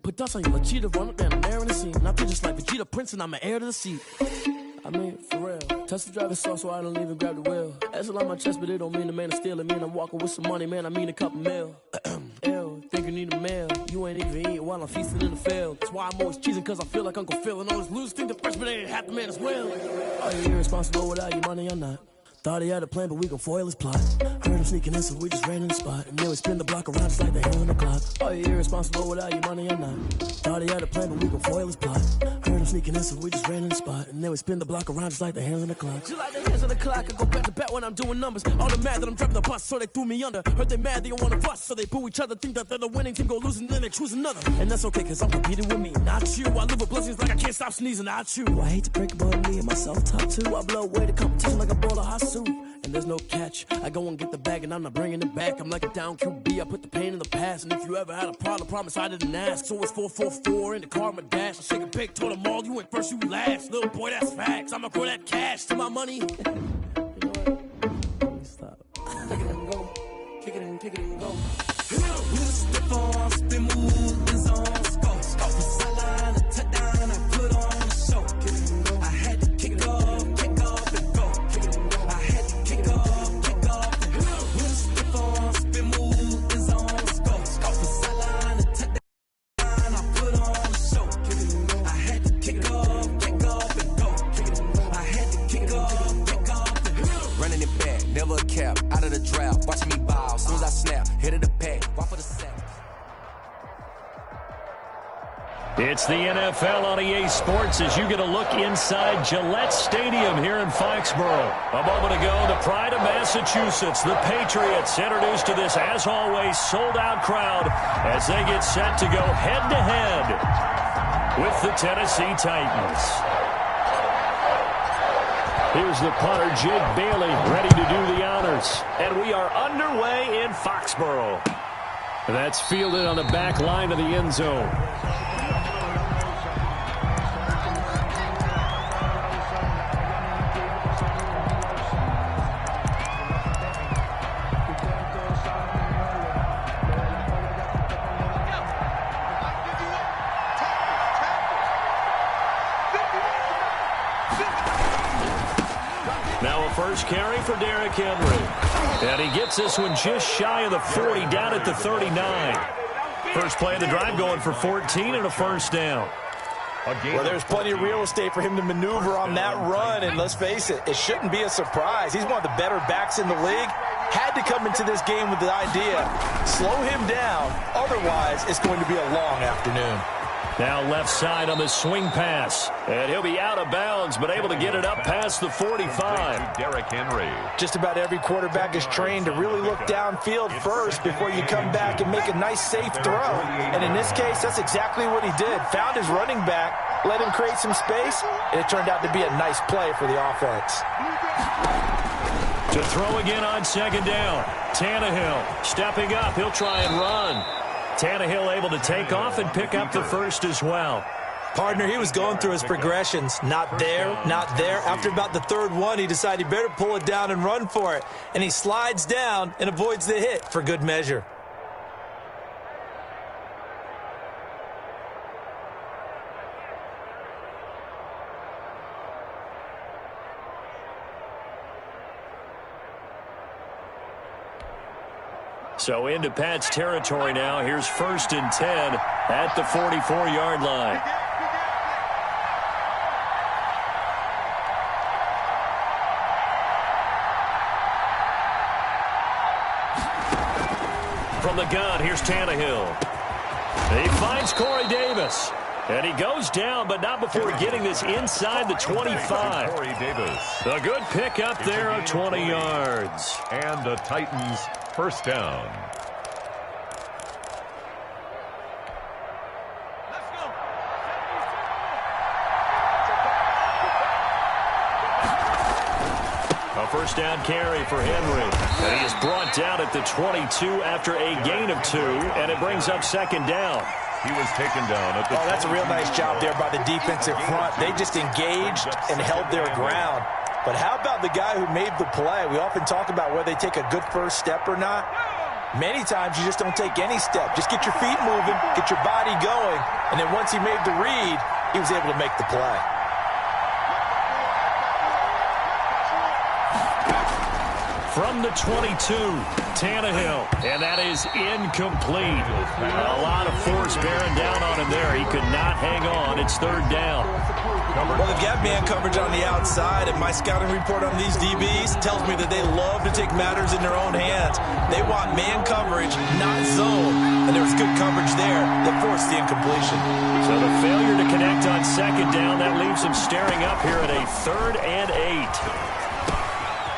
put dust on you. Vegeta run up down the air in the scene. And I feel just like Vegeta Prince and I'm an heir to the seat. I mean, for real. Touch the driver's sauce so I don't even grab the wheel. That's on my chest, but it don't mean the man is stealing. Mean I'm walking with some money, man. I mean a couple mil. Ew, think you need a meal. You ain't even eating while I'm feasting in the field. That's why I'm always cheesing, cause I feel like Uncle Phil. And all those losers think the freshman ain't half the man as well. Are you irresponsible without your money or not? Thought he had a plan, but we gon' foil his plot. Heard him sneaking in, so we just ran in the spot. And then we spin the block around just like the hands on the clock. Are you irresponsible without your money or not? Thought he had a plan, but we gon' foil his plot. Heard him sneaking in, so we just ran in the spot. And then we spin the block around just like the hands on the clock. Just like the hands on the clock, I go back to back when I'm doing numbers. All the mad that I'm dropping the bus, so they threw me under. Heard they mad, they don't wanna bust, so they boo each other. Think that they're the winning team, go losing, then they choose another. And that's okay, cause I'm competing with me, not you. I live with blessings like I can't stop sneezing, not you. I hate to break about me and myself top two. I blow away the competition like a bowl of hot soup. And there's no catch. I go and get the bag and I'm not bringing it back. I'm like a down QB, I put the pain in the past. And if you ever had a problem, promise I didn't ask. So it's 444 in the car, my dash. I shake a big, told them all, you went first, you last. Little boy, that's facts. I'ma grow that cash to my money. You know what? Let me stop. Kick it and go. Kick it and go. Step on, spin move, is on scope. Sideline, a touchdown, I put on the show. Kick it and go. I had to kick off and go. Kick it and go. I had to kick off and go. Step on, spin move, is on scope. Sideline, a touchdown, I put on the show. Kick it and go. I had to kick off and go. Kick it and go. I had to kick off and go. Running it back, never a cap, out of the draft. Watching me bow, as soon as I snap, hit of the pack, walk for the sack. It's the NFL on EA Sports as you get a look inside Gillette Stadium here in Foxborough. A moment ago, the pride of Massachusetts, the Patriots, introduced to this, as always, sold-out crowd as they get set to go head-to-head with the Tennessee Titans. Here's the punter, Jake Bailey, ready to do the honors. And we are underway in Foxborough. That's fielded on the back line of the end zone. First carry for Derrick Henry. And he gets this one just shy of the 40, down at the 39. First play of the drive going for 14 and a first down. Well, there's plenty of real estate for him to maneuver on that run, and let's face it, it shouldn't be a surprise. He's one of the better backs in the league. Had to come into this game with the idea, slow him down, otherwise it's going to be a long afternoon. Now left side on the swing pass. And he'll be out of bounds, but able to get it up past the 45. Derrick Henry. Just about every quarterback is trained to really look downfield first before you come back and make a nice, safe throw. And in this case, that's exactly what he did. Found his running back, let him create some space, and it turned out to be a nice play for the offense. To throw again on second down. Tannehill stepping up. He'll try and run. Tannehill able to take off and pick up the first as well. Partner, he was going through his progressions. Not there, not there. After about the third one, he decided he better pull it down and run for it. And he slides down and avoids the hit for good measure. So into Pat's territory now. Here's 1st and 10 at the 44-yard line. From the gun, here's Tannehill. He finds Corey Davis. And he goes down, but not before getting this inside the 25. Corey Davis. A good pick up there of 20 yards. And the Titans first down. A first down carry for Henry. And he is brought down at the 22 after a gain of 2, and it brings up second down. He was taken down at the that's a real nice job there by the defensive front. They just engaged and held their ground. But how about the guy who made the play? We often talk about whether they take a good first step or not. Many times you just don't take any step. Just get your feet moving, get your body going, And then once he made the read, he was able to make the play. From the 22, Tannehill, and that is incomplete. A lot of force bearing down on him there. He could not hang on. It's third down. Well, they've got man coverage on the outside, and my scouting report on these DBs tells me that they love to take matters in their own hands. They want man coverage, not zone, and there was good coverage there that forced the incompletion. So the failure to connect on second down, that leaves him staring up here at a 3rd and 8.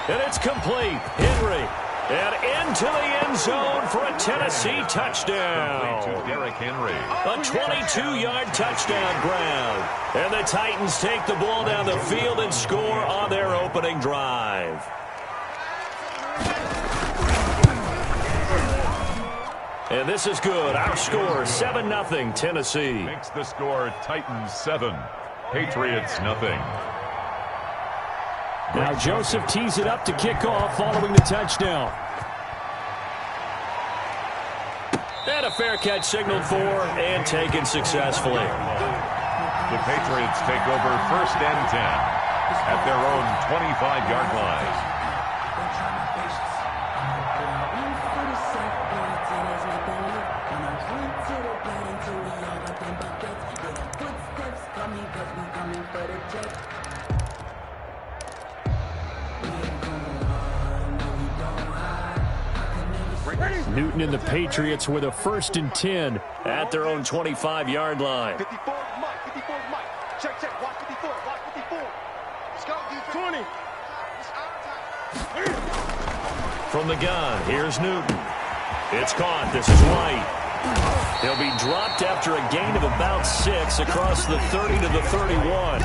And it's complete. Henry. And into the end zone for a Tennessee touchdown. To Derrick Henry. A 22-yard touchdown grab. And the Titans take the ball down the field and score on their opening drive. And this is good. Our score, 7-0 Tennessee. Makes the score Titans 7, Patriots nothing. Now Joseph tees it up to kick off following the touchdown. And a fair catch signaled for and taken successfully. The Patriots take over 1st and 10 at their own 25-yard line. Newton and the Patriots with a 1st and 10 at their own 25-yard line. 54, Mike. 54, Mike. Check, check. Watch 54. Watch 54. Let's go, D20. From the gun, here's Newton. It's caught. This is White. He'll be dropped after a gain of about 6 across the 30 to the 31.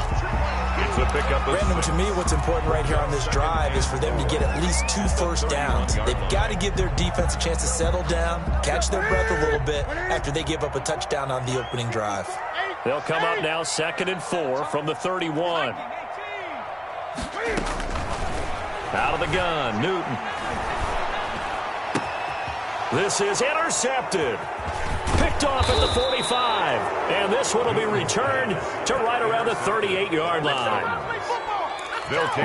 It's a pickup. Brandon, to me, what's important right here on this drive is for them to get at least 2 first downs. They've got to give their defense a chance to settle down, catch their breath a little bit after they give up a touchdown on the opening drive. They'll come up now 2nd and 4 from the 31. Out of the gun, Newton. This is intercepted. Picked off at the 45. And this one will be returned to right around the 38-yard line.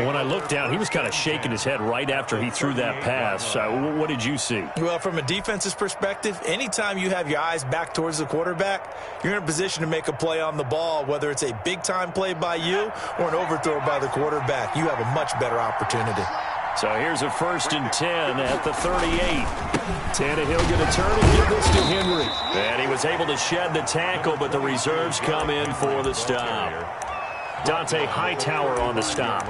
When I looked down, he was kind of shaking his head right after he threw that pass. What did you see? Well, from a defense's perspective, anytime you have your eyes back towards the quarterback, you're in a position to make a play on the ball, whether it's a big-time play by you or an overthrow by the quarterback. You have a much better opportunity. So here's a 1st and 10 at the 38. Tannehill going to turn and give this to Henry. And he was able to shed the tackle, but the reserves come in for the stop. Dante Hightower on the stop.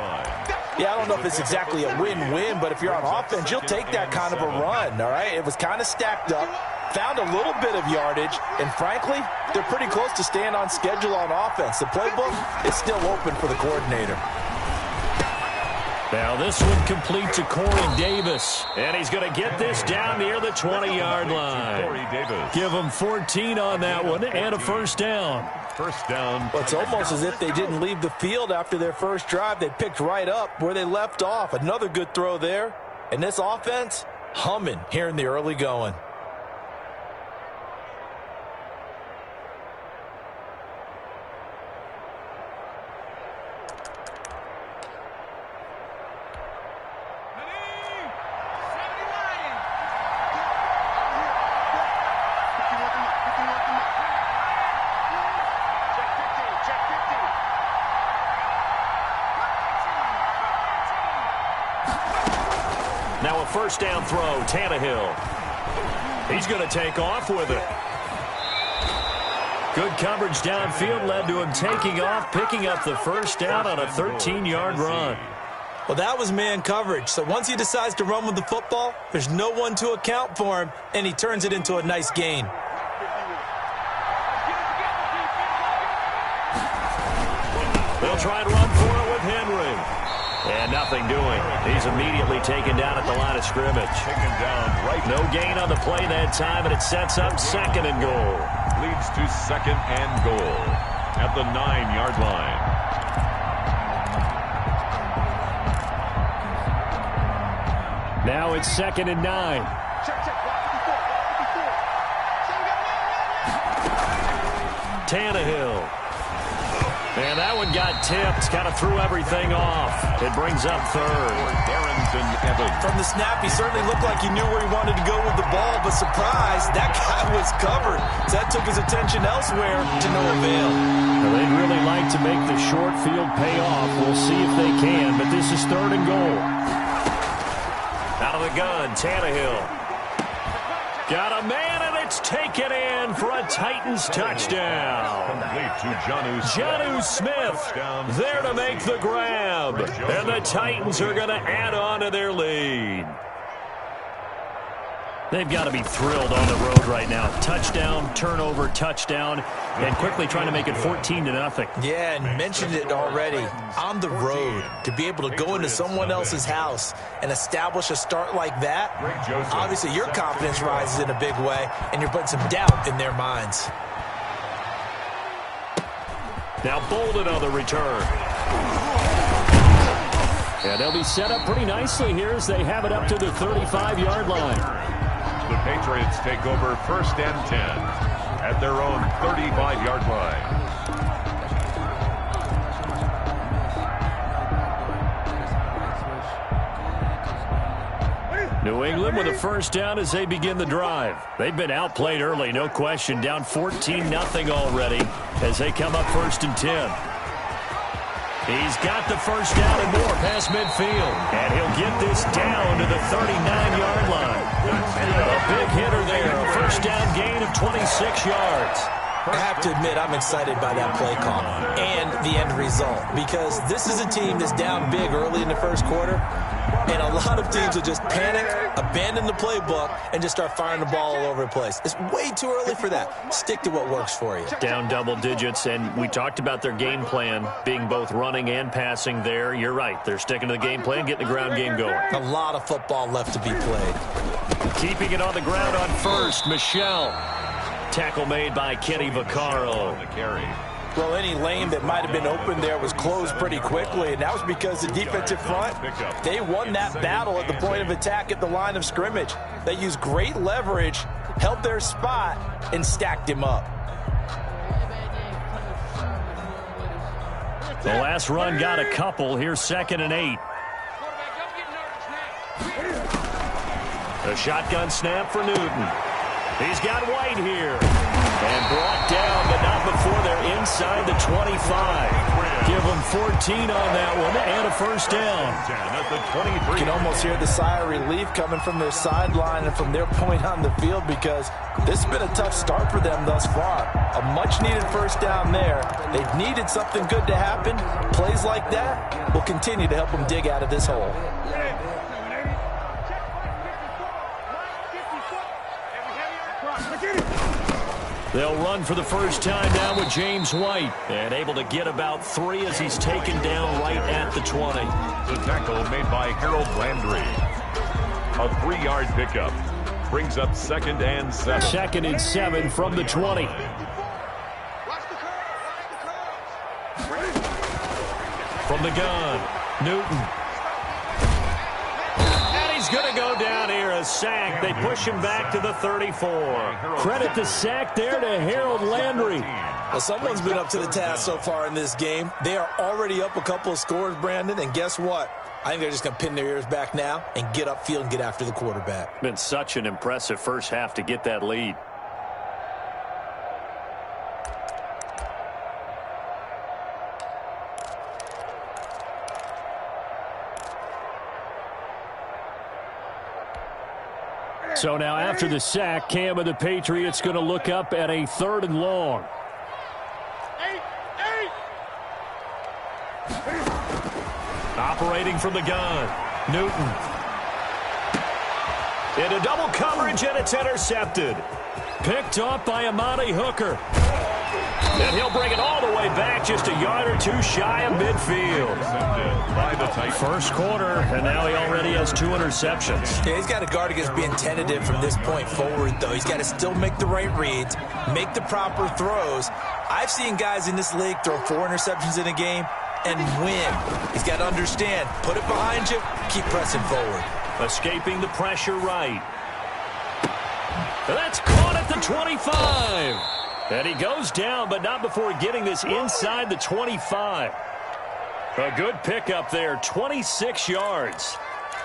Yeah, I don't know if it's exactly a win-win, but if you're on offense, you'll take that kind of a run, all right? It was kind of stacked up, found a little bit of yardage, and frankly, they're pretty close to staying on schedule on offense. The playbook is still open for the coordinator. Now this one complete to Corey Davis. And he's going to get this down near the 20-yard line. Corey Davis. Give him 14 on that one and a 1st down. 1st down. Well, it's almost as if they didn't leave the field after their first drive. They picked right up where they left off. Another good throw there. And this offense, humming here in the early going. Now a 1st down throw, Tannehill. He's going to take off with it. Good coverage downfield led to him taking off, picking up the 1st down on a 13-yard run. Well, that was man coverage. So once he decides to run with the football, there's no one to account for him, and he turns it into a nice gain. They'll try and run for it with Henry. And nothing doing. He's immediately taken down at the line of scrimmage. Taken down right. No gain on the play that time, and it sets up 2nd and goal. Leads to 2nd and goal at the 9-yard line. Now it's 2nd and 9. Tannehill. And that one got tipped, kind of threw everything off. It brings up third. From the snap, he certainly looked like he knew where he wanted to go with the ball, but surprise, that guy was covered. So that took his attention elsewhere to no avail. Well, they'd really like to make the short field pay off. We'll see if they can, but this is 3rd and goal. Out of the gun, Tannehill. Got a man, and it's taken in for a Titans touchdown. Complete to Jonnu Smith there to make the grab. And the Titans are going to add on to their lead. They've got to be thrilled on the road right now. Touchdown, turnover, touchdown, and quickly trying to make it 14-0. Yeah, and mentioned it already. On the road, to be able to go into someone else's house and establish a start like that, obviously your confidence rises in a big way, and you're putting some doubt in their minds. Now Bolden on the return. And they'll be set up pretty nicely here as they have it up to the 35-yard line. The Patriots take over 1st and 10 at their own 35-yard line. New England with a 1st down as they begin the drive. They've been outplayed early, no question. Down 14-0 already as they come up 1st and 10. He's got the 1st down and more past midfield. And he'll get this down to the 39-yard line. A big hitter there. A 1st down gain of 26 yards. I have to admit, I'm excited by that play call and the end result, because this is a team that's down big early in the 1st quarter, and a lot of teams will just panic, abandon the playbook, and just start firing the ball all over the place. It's way too early for that. Stick to what works for you. Down double digits, and we talked about their game plan being both running and passing there. You're right. They're sticking to the game plan, getting the ground game going. A lot of football left to be played. Keeping it on the ground on 1st, Michelle. Tackle made by Kenny Vaccaro. Well, any lane that might have been open there was closed pretty quickly, and that was because the defensive front, they won that battle at the point of attack at the line of scrimmage. They used great leverage, held their spot, and stacked him up. The last run got a couple. Here's 2nd and 8. A shotgun snap for Newton. He's got White here. And brought down, but not before they're inside the 25. Give them 14 on that one and a 1st down. You can almost hear the sigh of relief coming from their sideline and from their point on the field, because this has been a tough start for them thus far. A much-needed 1st down there. They've needed something good to happen. Plays like that will continue to help them dig out of this hole. They'll run for the first time now with James White, and able to get about 3 as he's taken down right at the 20. The tackle made by Harold Landry. A 3-yard pickup brings up 2nd and 7. 2nd and 7 from the 20. From the gun, Newton. He's going to go down here, a sack. They push him back to the 34. Credit the sack there to Harold Landry. Well, someone's been up to the task so far in this game. They are already up a couple of scores, Brandon, and guess what? I think they're just going to pin their ears back now and get upfield and get after the quarterback. Been such an impressive first half to get that lead. So now after the sack, Cam of the Patriots going to look up at a 3rd and long. Operating from the gun, Newton. Into double coverage, and it's intercepted. Picked off by Amani Hooker. And he'll bring it all the way back, just a yard or 2 shy of midfield. First quarter, and now he already has 2 interceptions. Yeah, he's got to guard against being tentative from this point forward, though. He's got to still make the right reads, make the proper throws. I've seen guys in this league throw 4 interceptions in a game and win. He's got to understand, put it behind you, keep pressing forward. Escaping the pressure right. That's caught at the 25. And he goes down, but not before getting this inside the 25. A good pickup there, 26 yards.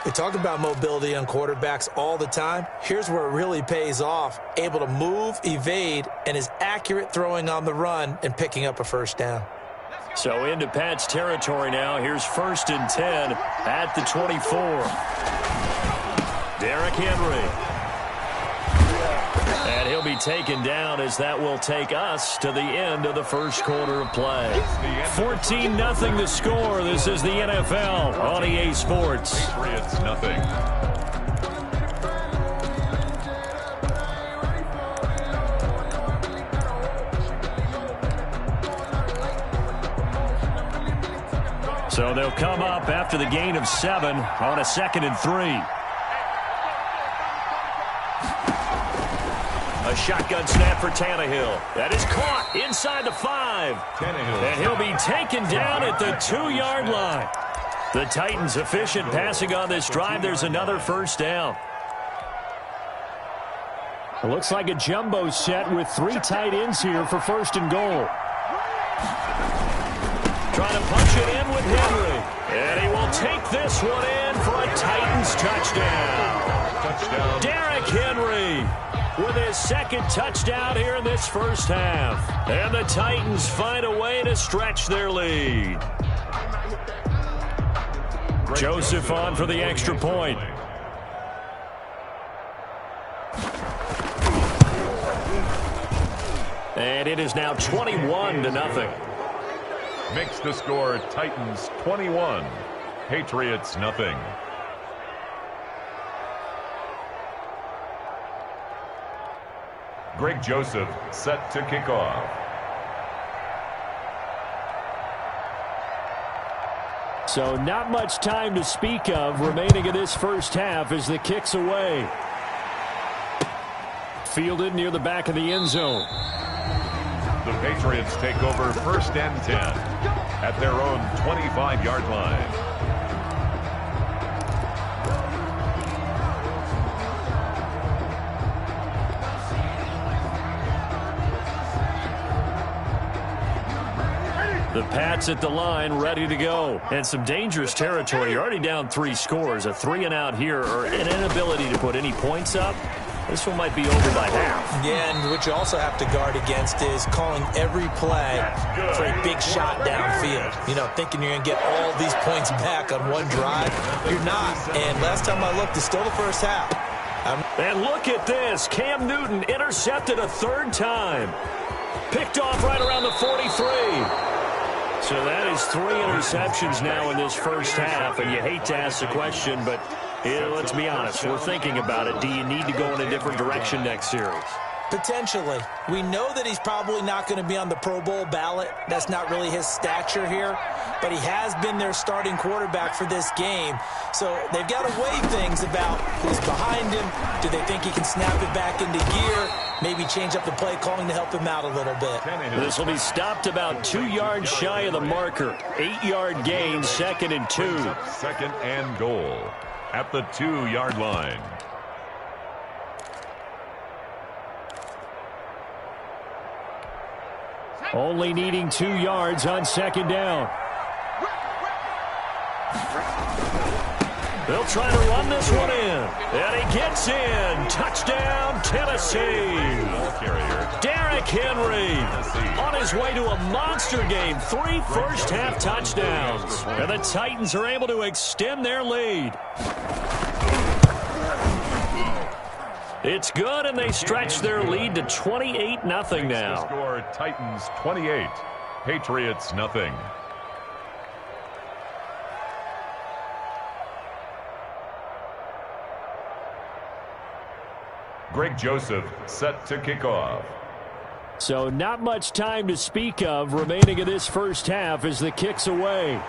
We talk about mobility on quarterbacks all the time. Here's where it really pays off. Able to move, evade, and is accurate throwing on the run and picking up a first down. So into Pat's territory now. Here's 1st and 10 at the 24. Derrick Henry. And he'll be taken down as that will take us to the end of the first quarter of play. 14-0 the score. This is the NFL on EA Sports. Patriots nothing. So they'll come up after the gain of 7 on a 2nd and 3. A shotgun snap for Tannehill. That is caught inside the 5. And he'll be taken down at the 2-yard line. The Titans efficient passing on this drive. There's another first down. It looks like a jumbo set with 3 tight ends here for 1st and goal. Trying to punch it in with Henry. And he will take this one in for a Titans touchdown. Derrick Henry with his 2nd touchdown here in this first half. And the Titans find a way to stretch their lead. Joseph on for the extra point. And it is now 21-0. Makes the score Titans 21, Patriots nothing. Greg Joseph set to kick off. So not much time to speak of remaining in this first half as the kick's away. Fielded near the back of the end zone. The Patriots take over 1st and 10 at their own 25-yard line. The Pats at the line, ready to go. And some dangerous territory. You're already down 3 scores. A 3-and-out here, or an inability to put any points up. This one might be over by half. Yeah, and what you also have to guard against is calling every play for a big shot downfield. You know, thinking you're going to get all these points back on one drive. You're not. And last time I looked, it's still the first half. And look at this. Cam Newton intercepted a 3rd time. Picked off right around the 43. So that is 3 interceptions now in this first half, and you hate to ask the question, but let's be honest, we're thinking about it. Do you need to go in a different direction next series? Potentially. We know that he's probably not going to be on the Pro Bowl ballot. That's not really his stature here, but he has been their starting quarterback for this game. So they've got to weigh things about who's behind him. Do they think he can snap it back into gear? Maybe change up the play calling to help him out a little bit. This will be stopped about 2 yards shy of the marker. 8-yard gain, 2nd and 2. 2nd and goal at the 2-yard line. Only needing 2 yards on 2nd down. They'll try to run this one in. And he gets in. Touchdown, Tennessee. Derrick Henry on his way to a monster game. 3 first-half touchdowns. And the Titans are able to extend their lead. It's good, and they stretch their lead to 28-0 now. Score Titans 28, Patriots nothing. Greg Joseph set to kick off. So not much time to speak of remaining in this first half as the kick's away.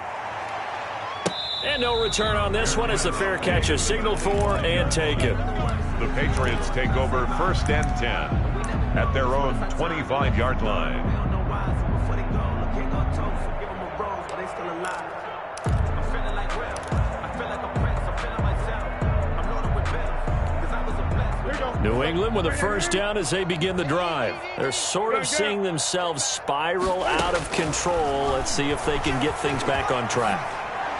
And no return on this one as the fair catch is signaled for and taken. The Patriots take over 1st and 10 at their own 25-yard line. New England them with a first down as they begin the drive. They're sort of seeing themselves spiral out of control. Let's see if they can get things back on track.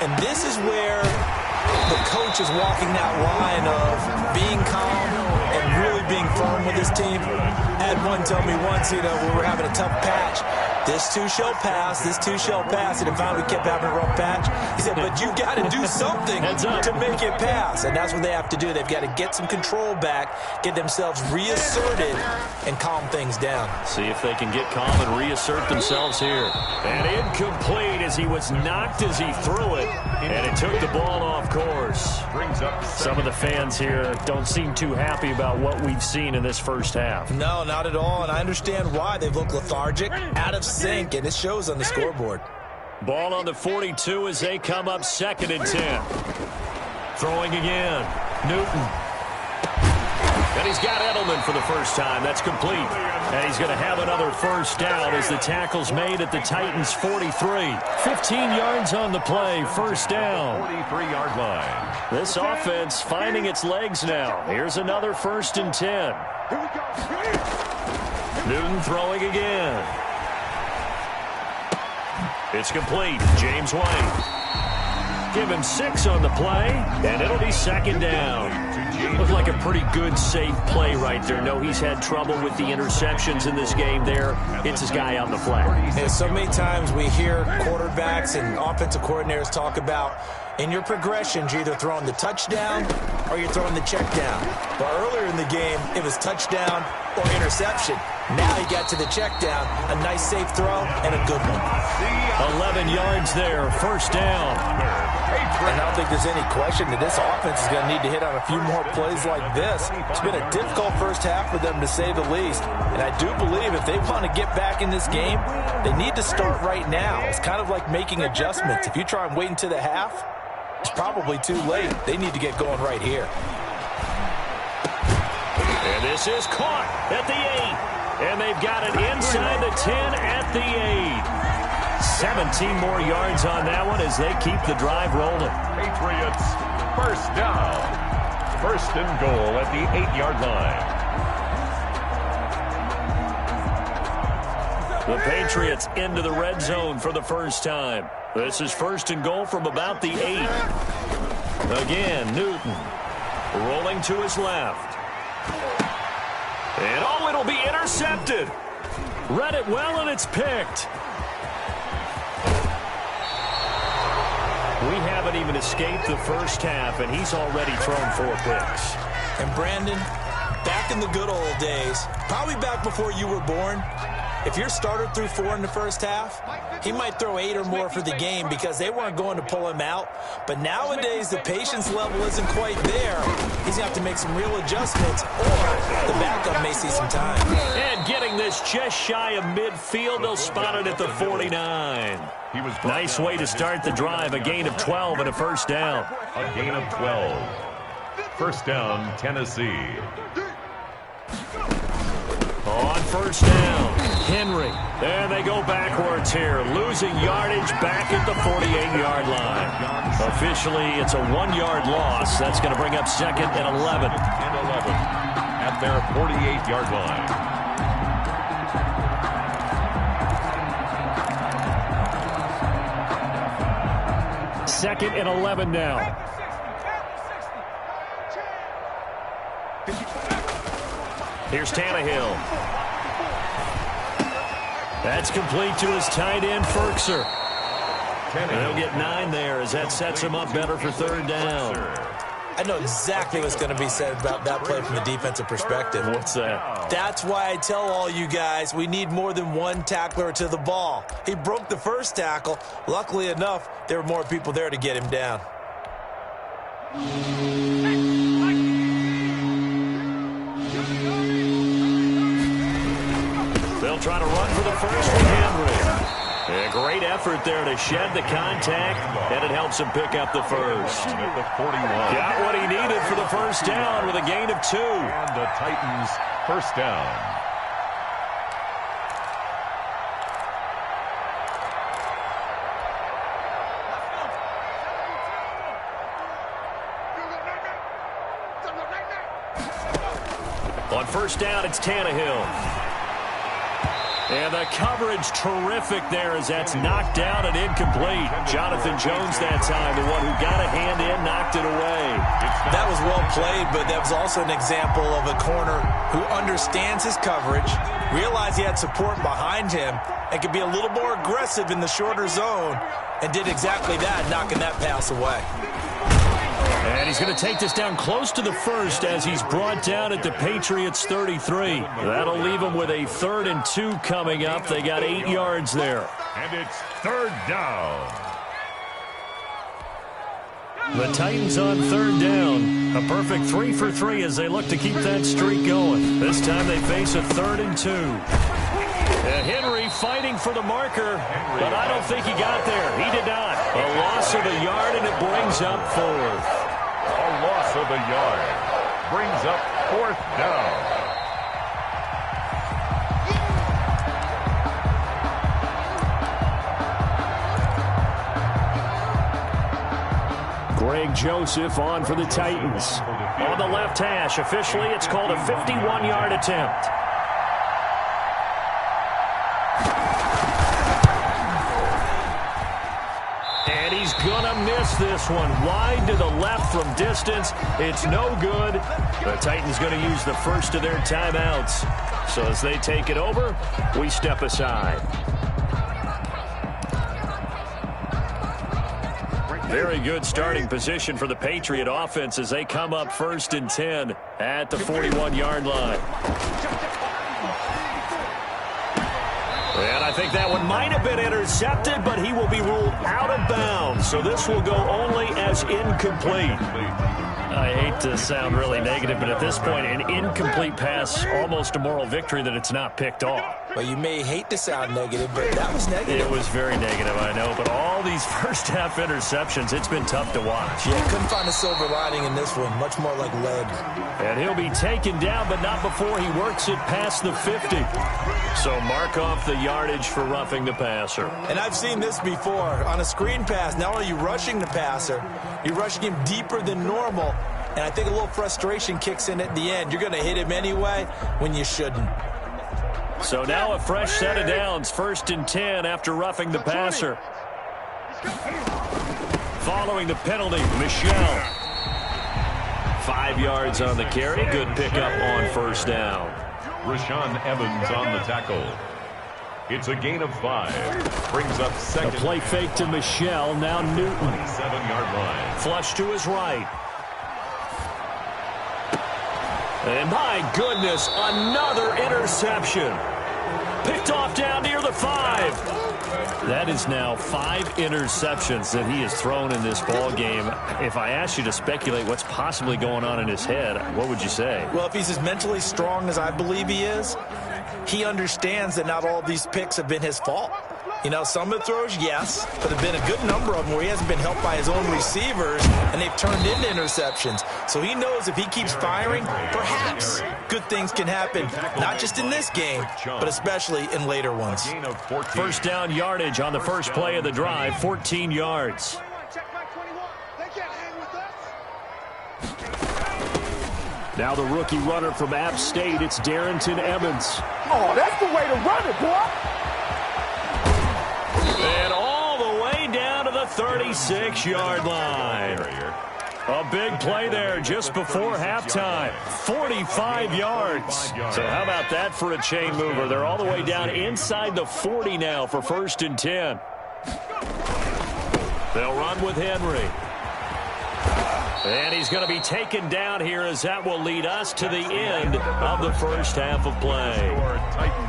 And this is where the coach is walking that line of being calm and really being firm with his team. I had one tell me once, we were having a tough patch. This too shall pass, this too shall pass. And finally we kept having a rough patch. He said, but you got to do something to make it pass. And that's what they have to do. They've got to get some control back, get themselves reasserted, and calm things down. See if they can get calm and reassert themselves here. And incomplete as he was knocked as he threw it. And it took the ball off course. Brings up some of the fans here don't seem too happy about what we've seen in this first half. No, not at all. And I understand why. They've looked lethargic, out of sync, and it shows on the scoreboard. Ball on the 42 as they come up 2nd and 10. Throwing again. Newton. And he's got Edelman for the first time. That's complete. And he's going to have another first down as the tackle's made at the Titans' 43. 15 yards on the play. First down. 43-yard line. This offense finding its legs now. Here's another 1st and 10. Newton throwing again. It's complete. James White. Give him 6 on the play, and it'll be 2nd down. Looks like a pretty good, safe play right there. No, he's had trouble with the interceptions in this game there. Hits his guy out in the flat. Yeah, so many times we hear quarterbacks and offensive coordinators talk about in your progressions, you're either throwing the touchdown or you're throwing the check down. But earlier in the game, it was touchdown or interception. Now he got to the check down, a nice safe throw, and a good one. 11 yards there, first down. And I don't think there's any question that this offense is going to need to hit on a few more plays like this. It's been a difficult first half for them, to say the least. And I do believe if they want to get back in this game, they need to start right now. It's kind of like making adjustments. If you try and wait until the half, it's probably too late. They need to get going right here. And this is caught at the 8. And they've got it inside the 10 at the 8. 17 more yards on that one as they keep the drive rolling. Patriots, first down. 1st and goal at the 8-yard line. The Patriots into the red zone for the first time. This is 1st and goal from about the 8. Again, Newton rolling to his left. And oh, it'll be intercepted. Read it well, and it's picked. We haven't even escaped the first half, and he's already thrown 4 picks. And Brandon, back in the good old days, probably back before you were born, if your starter threw 4 in the first half, he might throw 8 or more for the game because they weren't going to pull him out. But nowadays, the patience level isn't quite there. He's going to have to make some real adjustments, or the backup may see some time. And getting this just shy of midfield, they'll spot it at the 49. Nice way to start the drive, a gain of 12 and a first down. A gain of 12. First down, Tennessee. On first down, Henry. And they go backwards here, losing yardage back at the 48-yard line. Officially, it's a 1-yard loss. That's going to bring up 2nd and 11. At their 48-yard line. 2nd and 11 now. Here's Tannehill. That's complete to his tight end, Ferkser. And he'll get 9 there as that sets him up better for 3rd down. I know exactly what's going to be said about that play from the defensive perspective. What's that? That's why I tell all you guys we need more than one tackler to the ball. He broke the first tackle. Luckily enough, there were more people there to get him down. They'll try to run for the first with Henry. A great effort there to shed the contact, and it helps him pick up the first. At the 41. Got what he needed for the first down with a gain of 2. And the Titans first down. On first down, it's Tannehill. And the coverage terrific there as that's knocked down and incomplete. Jonathan Jones that time, the one who got a hand in, knocked it away. That was well played, but that was also an example of a corner who understands his coverage, realized he had support behind him, and could be a little more aggressive in the shorter zone, and did exactly that, knocking that pass away. And he's going to take this down close to the first as he's brought down at the Patriots 33. That'll leave him with a 3rd and 2 coming up. They got 8 yards there. And it's 3rd down. The Titans on 3rd down. A perfect 3 for 3 as they look to keep that streak going. This time they face a 3rd and 2. And Henry fighting for the marker, but I don't think he got there. He did not. A loss of a yard, and it brings up 4th. A loss of a yard brings up 4th down. Greg Joseph on for the Titans. On the left hash, officially it's called a 51-yard attempt. And he's gonna miss this one. Wide to the left from distance. It's no good. The Titans gonna use the first of their timeouts. So as they take it over, we step aside. Very good starting position for the Patriot offense as they come up 1st and 10 at the 41-yard line. And I think that one might have been intercepted, but he will be ruled out of bounds. So this will go only as incomplete. I hate to sound really negative, but at this point, an incomplete pass, almost a moral victory that it's not picked off. Well, you may hate to sound negative, but that was negative. It was very negative, I know. But all these first-half interceptions, it's been tough to watch. Yeah, couldn't find a silver lining in this one. Much more like lead. And he'll be taken down, but not before he works it past the 50. So mark off the yardage for roughing the passer. And I've seen this before. On a screen pass, not only are you rushing the passer, you're rushing him deeper than normal. And I think a little frustration kicks in at the end. You're going to hit him anyway when you shouldn't. So now a fresh set of downs. 1st and 10 after roughing the passer. Following the penalty, Michel. 5 yards on the carry. Good pickup on 1st down. Rashaan Evans on the tackle. It's a gain of 5. Brings up 2nd. A play fake to Michel. Now Newton. 27-yard line. Flush to his right. And my goodness, another interception. Picked off down near the 5. That is now 5 interceptions that he has thrown in this ball game. If I asked you to speculate what's possibly going on in his head, what would you say? Well, if he's as mentally strong as I believe he is, he understands that not all of these picks have been his fault. You know, some of the throws, yes, but there have been a good number of them where he hasn't been helped by his own receivers, and they've turned into interceptions. So he knows if he keeps firing, perhaps good things can happen, not just in this game, but especially in later ones. 1st down yardage on the first play of the drive, 14 yards. Now the rookie runner from App State, it's Darrington Evans. Oh, that's the way to run it, boy. And all the way down to the 36-yard line. A big play there just before halftime. 45 yards. So how about that for a chain mover? They're all the way down inside the 40 now for 1st and 10. They'll run with Henry. And he's going to be taken down here as that will lead us to the end of the first half of play.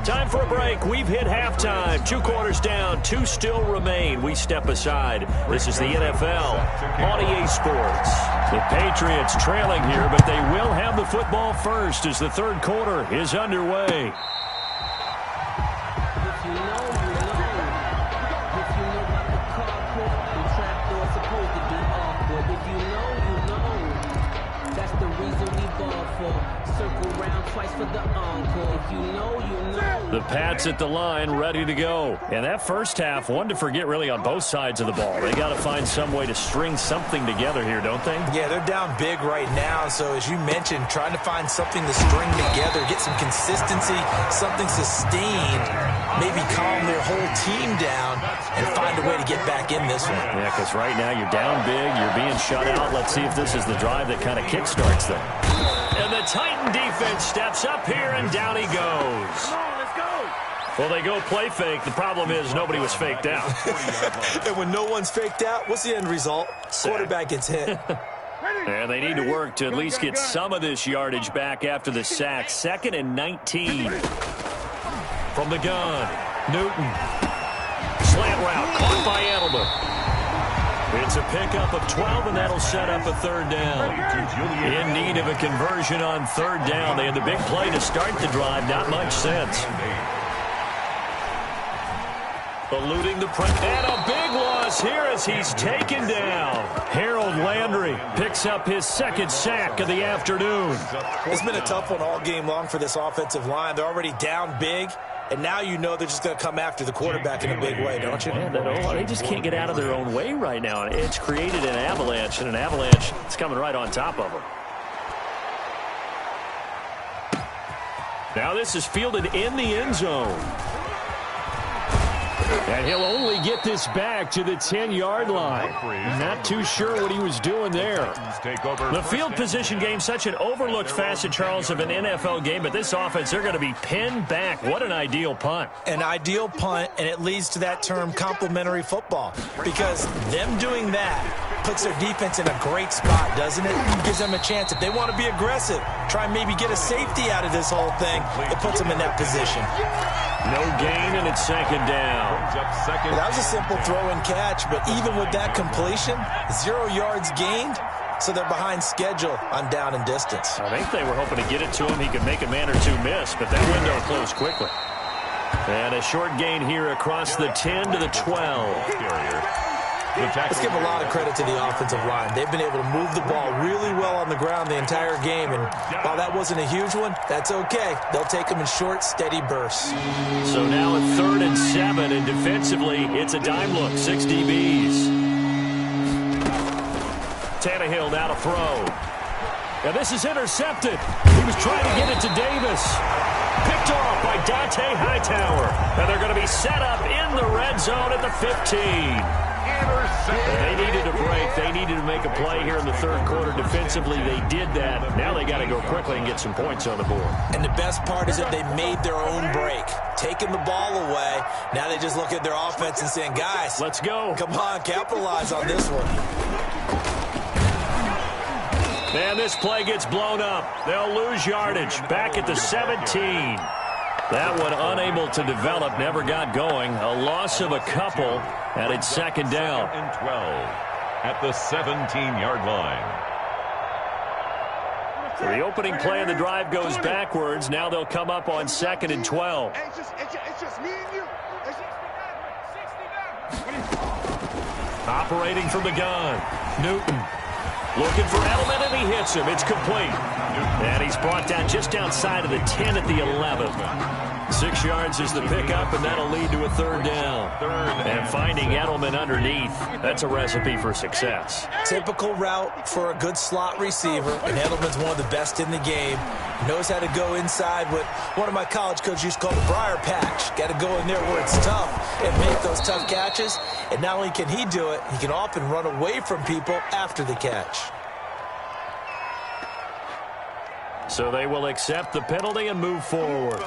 Time for a break. We've hit halftime. 2 quarters down, 2 still remain. We step aside. This is the NFL on EA Sports. The Patriots trailing here, but they will have the football first as the 3rd quarter is underway. The Pats at the line, ready to go. And that first half, one to forget really on both sides of the ball. They got to find some way to string something together here, don't they? Yeah, they're down big right now. So as you mentioned, trying to find something to string together, get some consistency, something sustained, maybe calm their whole team down and find a way to get back in this one. Yeah, because right now you're down big, you're being shut out. Let's see if this is the drive that kind of kickstarts them. And the Titan defense steps up here, and down he goes. Come on, let's go. Well, they go play fake. The problem is nobody was faked out. And when no one's faked out, what's the end result? Quarterback gets hit. And they need to work to at least get some of this yardage back after the sack. 2nd and 19. From the gun, Newton. Slant route caught by Edelman. It's a pickup of 12, and that'll set up a 3rd down. In need of a conversion on 3rd down. They had the big play to start the drive. Not much sense. Eluding the press. And a big loss here as he's taken down. Harold Landry picks up his 2nd sack of the afternoon. It's been a tough one all game long for this offensive line. They're already down big. And now you know they're just going to come after the quarterback in a big way, don't you? Yeah, they just can't get out of their own way right now. It's created an avalanche, and an avalanche is coming right on top of them. Now this is fielded in the end zone. And he'll only get this back to the 10-yard line. Not too sure what he was doing there. The field position game, such an overlooked facet, Charles, of an NFL game. But this offense, they're going to be pinned back. What an ideal punt. An ideal punt, and it leads to that term complementary football. Because them doing that puts their defense in a great spot, doesn't it? Gives them a chance. If they want to be aggressive, try and maybe get a safety out of this whole thing, it puts them in that position. No gain, and it's 2nd down. Well, that was a simple throw and catch, but even with that completion, 0 yards gained, so they're behind schedule on down and distance. I think they were hoping to get it to him. He could make a man or two miss, but that window closed quickly. And a short gain here across the 10 to the 12. Let's give a lot of credit to the offensive line. They've been able to move the ball really well on the ground the entire game, and while that wasn't a huge one, that's okay. They'll take them in short, steady bursts. So now a 3rd and 7, and defensively, it's a dime look, 6 DBs. Tannehill now to throw. And this is intercepted. He was trying to get it to Davis. Picked off by Dante Hightower. And they're going to be set up in the red zone at the 15. They needed a break. They needed to make a play here in the 3rd quarter. Defensively, they did that. Now they got to go quickly and get some points on the board. And the best part is that they made their own break. Taking the ball away. Now they just look at their offense and saying, guys, let's go. Come on, capitalize on this one. And this play gets blown up. They'll lose yardage. Back at the 17. That one unable to develop, never got going. A loss of a couple, and it's 2nd down. 2nd and 12 at the 17-yard line. So the opening play of the drive goes backwards. Now they'll come up on 2nd and 12. It's just me and you. Operating from the gun. Newton looking for Edelman, and he hits him. It's complete. And he's brought down just outside of the 10 at the 11. 6 yards is the pickup, and that'll lead to a 3rd down. And finding Edelman underneath, that's a recipe for success. Typical route for a good slot receiver, and Edelman's one of the best in the game. Knows how to go inside what one of my college coaches used to call the briar patch. Got to go in there where it's tough and make those tough catches. And not only can he do it, he can often run away from people after the catch. So they will accept the penalty and move forward.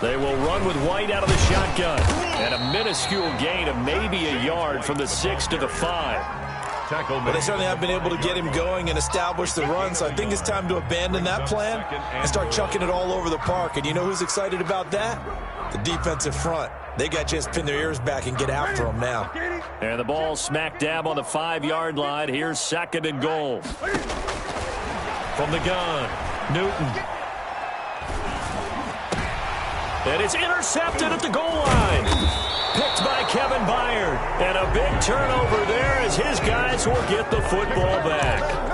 They will run with White out of the shotgun. And a minuscule gain of maybe a yard from the 6 to the 5. But they certainly have been able to get him going and establish the run, so I think it's time to abandon that plan and start chucking it all over the park. And you know who's excited about that? The defensive front. They got to just pin their ears back and get after him now. And the ball smack dab on the 5-yard line. Here's 2nd and goal. From the gun, Newton. And it's intercepted at the goal line. Picked by Kevin Byard. And a big turnover there as his guys will get the football back.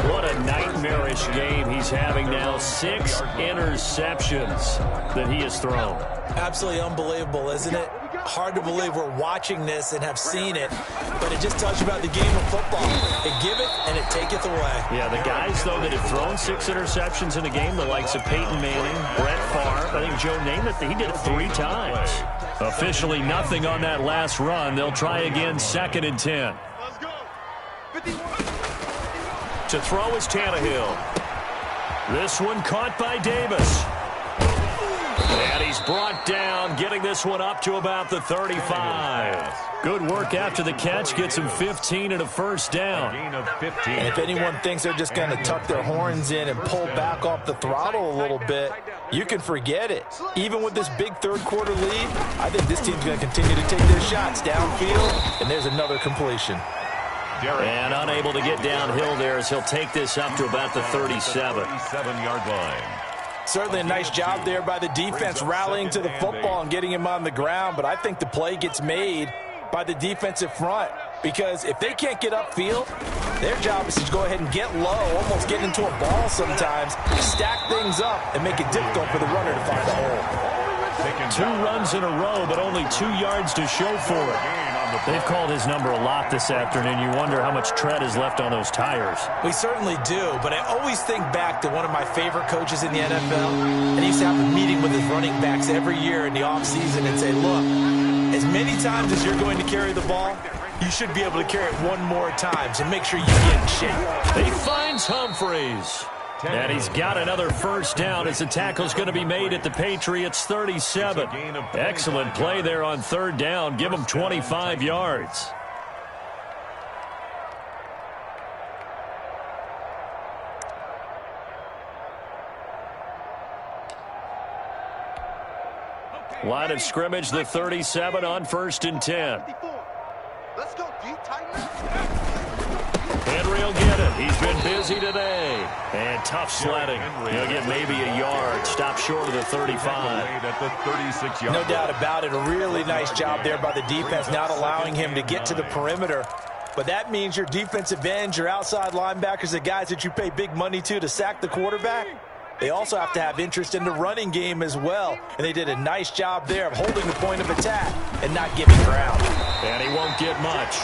What a nightmarish game he's having now. 6 interceptions that he has thrown. Absolutely unbelievable, isn't it? Hard to believe we're watching this and have seen it, but it just tells you about the game of football. It giveth and it taketh away. Yeah, the guys, though, that have thrown 6 interceptions in a game, the likes of Peyton Manning, Brett Favre, I think Joe Namath, he did it 3 times. Officially nothing on that last run. They'll try again, 2nd and 10. Let's go. 51. To throw is Tannehill. This one caught by Davis. And he's brought down, getting this one up to about the 35. Good work after the catch. Gets him 15 and a first down. And if anyone thinks they're just going to tuck their horns in and pull back off the throttle a little bit, you can forget it. Even with this big third-quarter lead, I think this team's going to continue to take their shots downfield, and there's another completion. And unable to get downhill there as he'll take this up to about the 37. 37-yard line. Certainly a nice job there by the defense rallying to the football and getting him on the ground, but I think the play gets made by the defensive front because if they can't get upfield, their job is to go ahead and get low, almost get into a ball sometimes, stack things up, and make it difficult for the runner to find the hole. 2 runs in a row, but only 2 yards to show for it. They've called his number a lot this afternoon. You wonder how much tread is left on those tires. We certainly do, but I always think back to one of my favorite coaches in the NFL, and he used to have a meeting with his running backs every year in the offseason and say, look, as many times as you're going to carry the ball, you should be able to carry it 1 more time, so make sure you get in shape. He finds Humphreys. And he's got another first down as the tackle's going to be made at the Patriots' 37. Excellent play there on 3rd down. Give him 25 yards. Line of scrimmage, the 37 on 1st and 10. Let's go, D. Tighten. Henry will get it. He's been busy today. And tough sledding. He'll get maybe a yard. Stop short of the 35. At the 36-yard. No doubt about it. A really nice job there by the defense, not allowing him to get to the perimeter. But that means your defensive ends, your outside linebackers, the guys that you pay big money to sack the quarterback, they also have to have interest in the running game as well. And they did a nice job there of holding the point of attack and not giving ground. And he won't get much.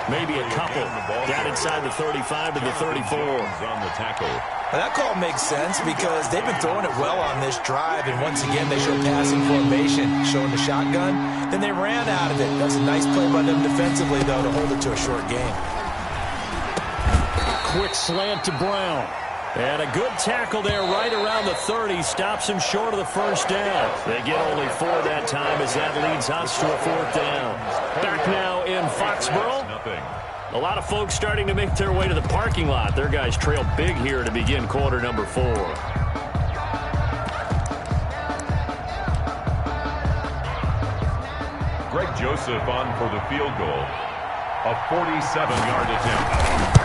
Maybe a couple. Down inside the 35 to the 34. On the tackle. Now that call makes sense because they've been throwing it well on this drive. And once again, they show passing formation, showing the shotgun. Then they ran out of it. That's a nice play by them defensively, though, to hold it to a short game. Quick slant to Brown. And a good tackle there right around the 30. Stops him short of the first down. They get only 4 that time as that leads us to a 4th down. Back now in Foxborough. A lot of folks starting to make their way to the parking lot. Their guys trail big here to begin quarter number 4. Greg Joseph on for the field goal. A 47-yard attempt.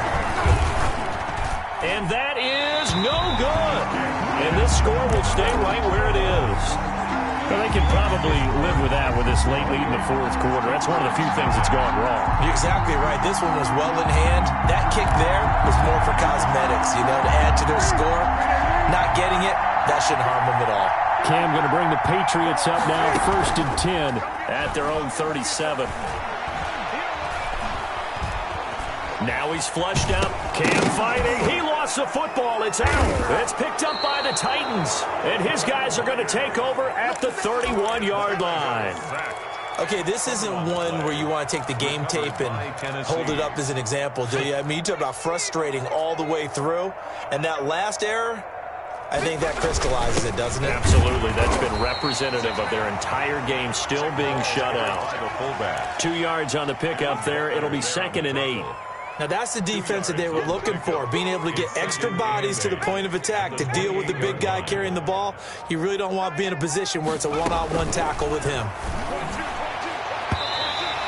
And that is no good. And this score will stay right where it is. Well, they can probably live with that with this late lead in the 4th quarter. That's one of the few things that's gone wrong. You're exactly right. This one was well in hand. That kick there was more for cosmetics, to add to their score. Not getting it, that shouldn't harm them at all. Cam going to bring the Patriots up now, 1st and 10 at their own 37. Now he's flushed out. Cam fighting. He lost the football. It's out. It's picked up by the Titans. And his guys are going to take over at the 31-yard line. Okay, this isn't one where you want to take the game tape and hold it up as an example, do you? I mean, you talk about frustrating all the way through. And that last error, I think that crystallizes it, doesn't it? Absolutely. That's been representative of their entire game still being shut out. 2 yards on the pickup there. It'll be 2nd and 8. Now, that's the defense that they were looking for, being able to get extra bodies to the point of attack to deal with the big guy carrying the ball. You really don't want to be in a position where it's a one-on-one tackle with him.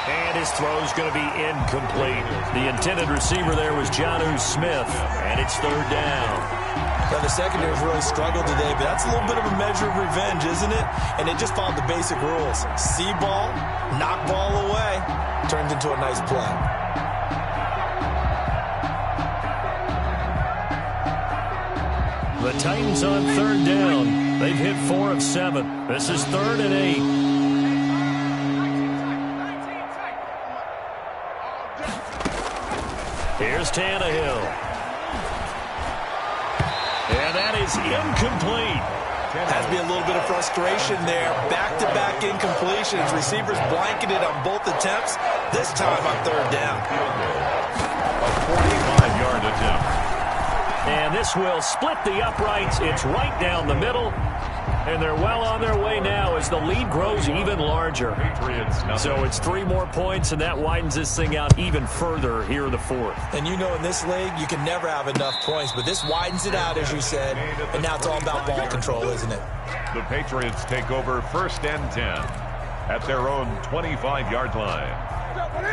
And his throw's going to be incomplete. The intended receiver there was Jonnu Smith, and it's 3rd down. Now, the secondary's really struggled today, but that's a little bit of a measure of revenge, isn't it? And they just followed the basic rules. See ball, knock ball away, turns into a nice play. The Titans on third down. They've hit 4 of 7. This is 3rd and 8. Here's Tannehill. And that is incomplete. Has to be a little bit of frustration there. Back-to-back incompletions. Receivers blanketed on both attempts. This time on third down. A 45-yard attempt. And this will split the uprights. It's right down the middle. And they're well on their way now as the lead grows even larger. So it's 3 more points, and that widens this thing out even further here in the 4th. And you know in this league, you can never have enough points, but this widens it out, as you said, and now it's all about ball control, isn't it? The Patriots take over 1st and 10 at their own 25-yard line.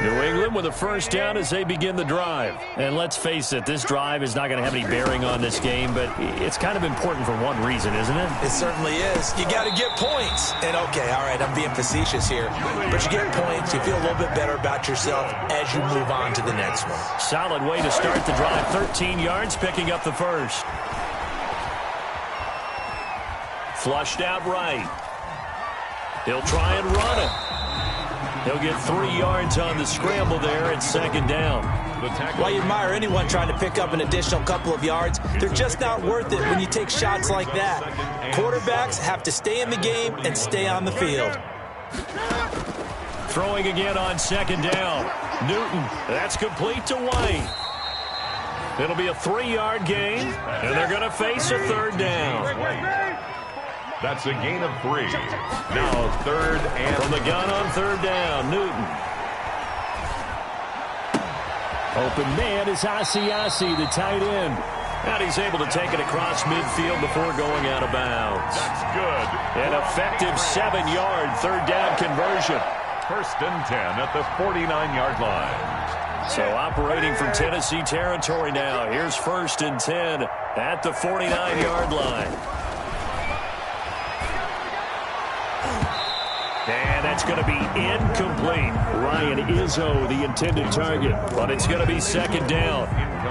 New England with a first down as they begin the drive. And let's face it, this drive is not going to have any bearing on this game, but it's kind of important for one reason, isn't it? It certainly is. You got to get points. And okay, all right, I'm being facetious here, but you get points, you feel a little bit better about yourself as you move on to the next one. Solid way to start the drive. 13 yards, picking up the first. Flushed out right. He'll try and run it. He'll get 3 yards on the scramble there at 2nd down. While you admire anyone trying to pick up an additional couple of yards, they're just not worth it when you take shots like that. Quarterbacks have to stay in the game and stay on the field. Throwing again on 2nd down. Newton, that's complete to White. It'll be a 3-yard gain, and they're going to face a 3rd down. That's a gain of 3. Now 3rd and... From the gun on 3rd down, Newton. Open man is Asiasi, the tight end. And he's able to take it across midfield before going out of bounds. That's good. An effective 7-yard 3rd down conversion. 1st and 10 at the 49-yard line. So operating from Tennessee territory now. Here's 1st and 10 at the 49-yard line. And that's going to be incomplete. Ryan Izzo, the intended target, but it's going to be 2nd down.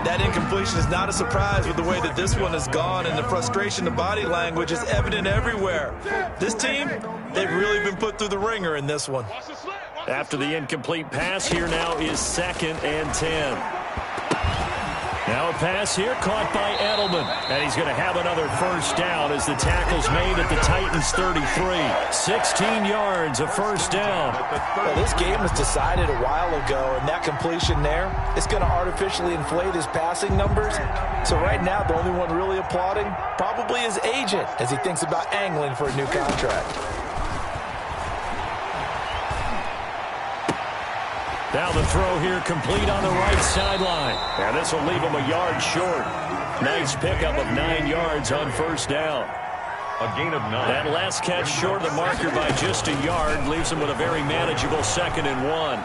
That incompletion is not a surprise with the way that this one has gone, and the frustration, the body language is evident everywhere. This team, they've really been put through the ringer in this one. After the incomplete pass, here now is 2nd and 10. Now a pass here caught by Edelman. And he's going to have another first down as the tackle's made at the Titans 33. 16 yards, a first down. Well, this game was decided a while ago, and that completion there, it's going to artificially inflate his passing numbers. So right now, the only one really applauding probably his agent as he thinks about angling for a new contract. Now the throw here complete on the right sideline. And this will leave him a yard short. Nice pickup of 9 yards on first down. A gain of 9. That last catch short of the marker by just a yard leaves him with a very manageable 2nd and 1.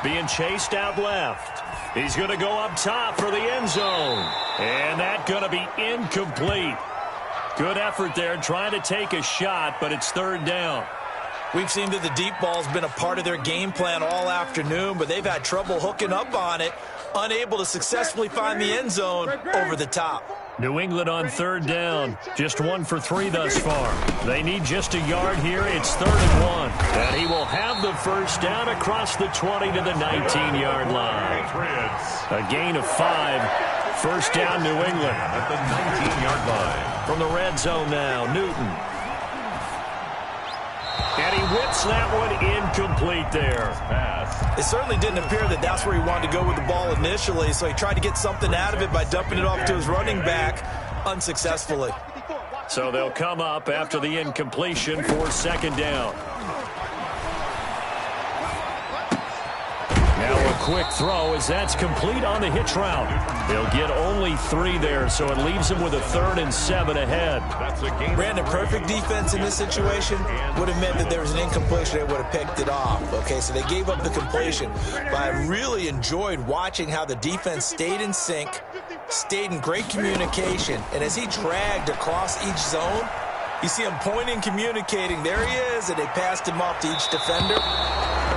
Being chased out left. He's going to go up top for the end zone. And that's going to be incomplete. Good effort there trying to take a shot, but it's 3rd down. We've seen that the deep ball's been a part of their game plan all afternoon, but they've had trouble hooking up on it, unable to successfully find the end zone over the top. New England on 3rd down. Just 1 for 3 thus far. They need just a yard here. It's 3rd and 1. And he will have the first down across the 20 to the 19-yard line. A gain of 5. First down, New England. At the 19-yard line. From the red zone now, Newton. And he whips that one incomplete there. It certainly didn't appear that that's where he wanted to go with the ball initially, so he tried to get something out of it by dumping it off to his running back unsuccessfully. So they'll come up after the incompletion for 2nd down. Now a quick throw as that's complete on the hitch route. They'll get only 3 there, so it leaves them with a 3rd and 7 ahead. Brandon, perfect defense in this situation would have meant that there was an incompletion. They would have picked it off. Okay, so they gave up the completion. But I really enjoyed watching how the defense stayed in sync, stayed in great communication, and as he dragged across each zone, you see him pointing, communicating. There he is, and they passed him off to each defender.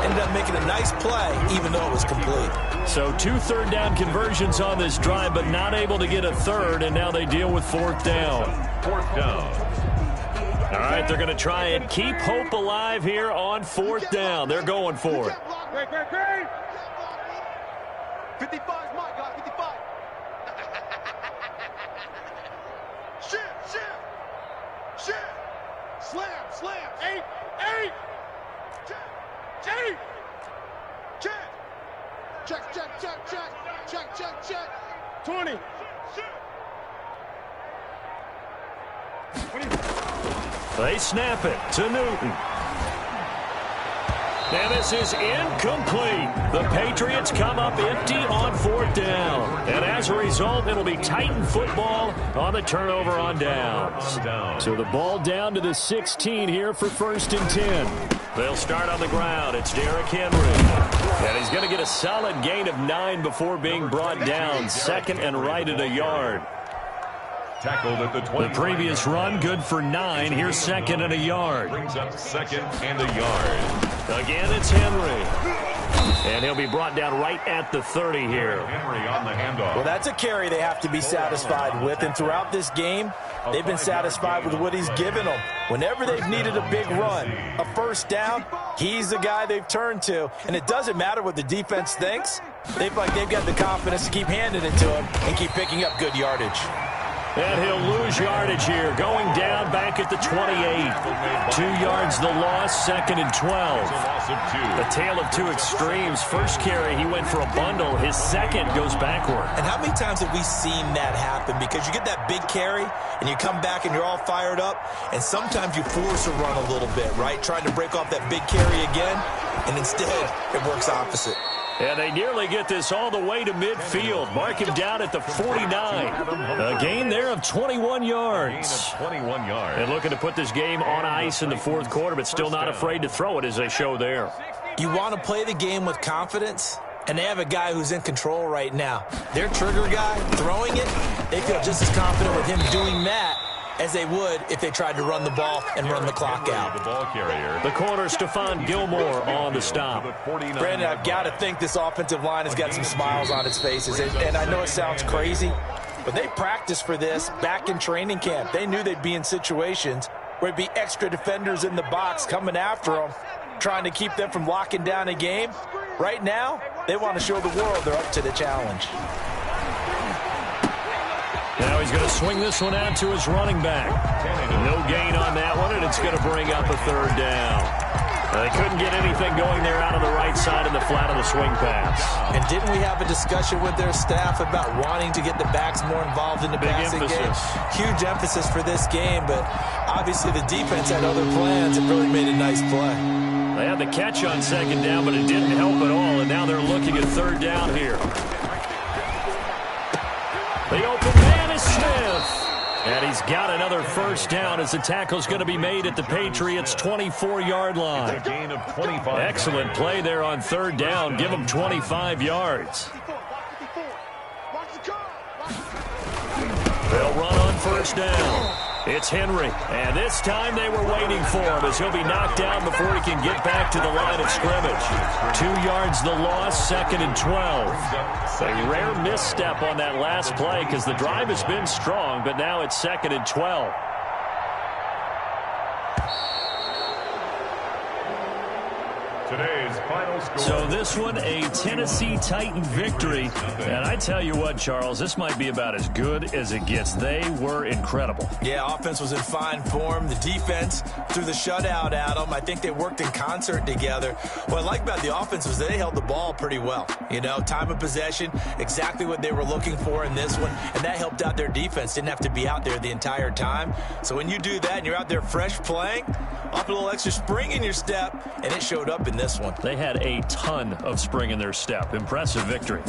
Ended up making a nice play, even though it was complete. So 2 third-down conversions on this drive, but not able to get a 3rd, and now they deal with 4th down. 4th down. All right, they're going to try and keep hope alive here on 4th down. They're going for it. 55's my guy, 55. Shift. Slam. 8. Check. 20. They snap it to Newton. And this is incomplete. The Patriots come up empty on 4th down. And as a result, it'll be Titan football on the turnover on downs. So the ball down to the 16 here for 1st and 10. They'll start on the ground. It's Derrick Henry. And he's going to get a solid gain of 9 before being brought down. 2nd and right at a yard. Tackled at the 20. The previous run, good for 9. Here's 2nd and a yard. Brings up 2nd and a yard. Again, it's Henry. And he'll be brought down right at the 30 here. Henry on the handoff. Well, that's a carry they have to be satisfied with. And throughout this game, they've been satisfied with what he's given them. Whenever they've needed a big run, a 1st down, he's the guy they've turned to. And it doesn't matter what the defense thinks. They've got the confidence to keep handing it to him and keep picking up good yardage. And he'll lose yardage here. Going down back at the 28. 2 yards the loss, 2nd and 12. A tale of 2 extremes. First carry, he went for a bundle. His 2nd goes backward. And how many times have we seen that happen? Because you get that big carry, and you come back and you're all fired up, and sometimes you force a run a little bit, right? Trying to break off that big carry again, and instead it works opposite. And they nearly get this all the way to midfield. Mark him down at the 49. A gain there of 21 yards. 21 yards. And looking to put this game on ice in the 4th quarter, but still not afraid to throw it as they show there. You want to play the game with confidence, and they have a guy who's in control right now. Their trigger guy throwing it, they feel just as confident with him doing that as they would if they tried to run the ball and run the clock out. The ball carrier. The corner, Stephon Gilmore on the stop. Brandon, I've got to think this offensive line has got some smiles on its faces. And I know it sounds crazy, but they practiced for this back in training camp. They knew they'd be in situations where it'd be extra defenders in the box coming after them, trying to keep them from locking down a game. Right now, they want to show the world they're up to the challenge. Now he's going to swing this one out to his running back. No gain on that one, and it's going to bring up a 3rd down. They couldn't get anything going there out on the right side of the flat of the swing pass. And didn't we have a discussion with their staff about wanting to get the backs more involved in the passing game? Huge emphasis for this game, but obviously the defense had other plans and really made a nice play. They had the catch on 2nd down, but it didn't help at all, and now they're looking at 3rd down here. The open man is Smith. And he's got another 1st down as the tackle's going to be made at the Patriots' 24-yard line. It's a gain of 25. Excellent play there on 3rd down. Give them 25 yards. They'll run on 1st down. It's Henry, and this time they were waiting for him as he'll be knocked down before he can get back to the line of scrimmage. 2 yards the loss, 2nd and 12. A rare misstep on that last play because the drive has been strong, but now it's 2nd and 12. Today's final score. So this one, a Tennessee Titan victory. And I tell you what, Charles, this might be about as good as it gets. They were incredible. Yeah, offense was in fine form. The defense threw the shutout at them. I think they worked in concert together. What I like about the offense was they held the ball pretty well. You know, time of possession, exactly what they were looking for in this one. And that helped out their defense. Didn't have to be out there the entire time. So when you do that and you're out there fresh playing, off a little extra spring in your step, and it showed up in this one. They had a ton of spring in their step. Impressive victory.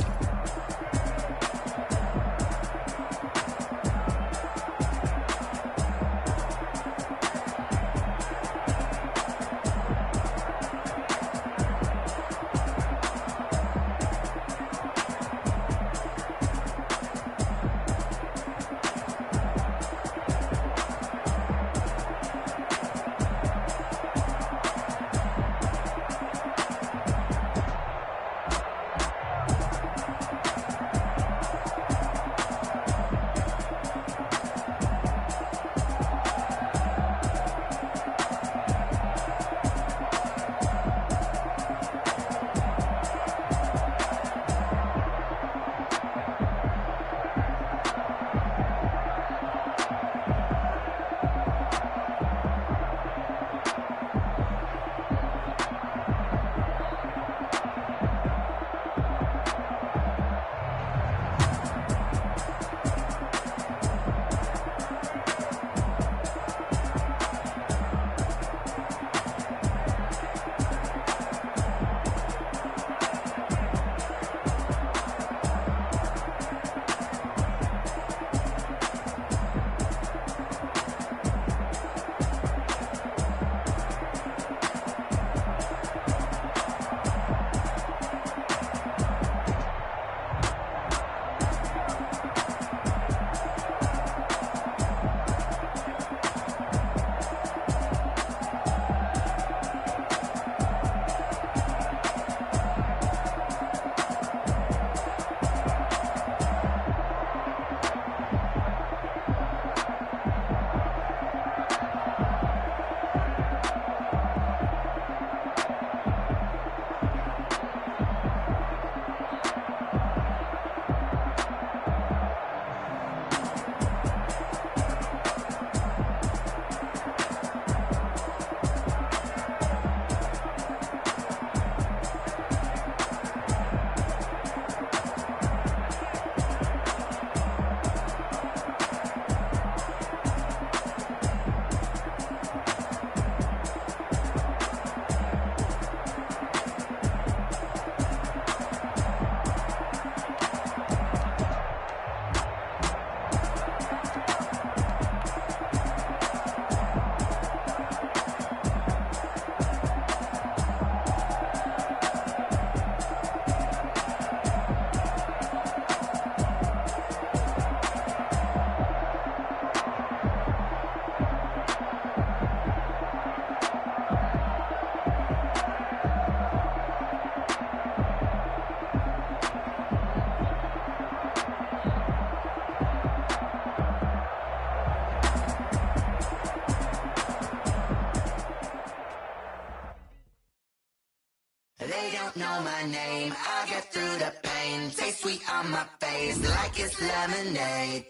They don't know my name, I get through the pain. Taste sweet on my face like it's lemonade.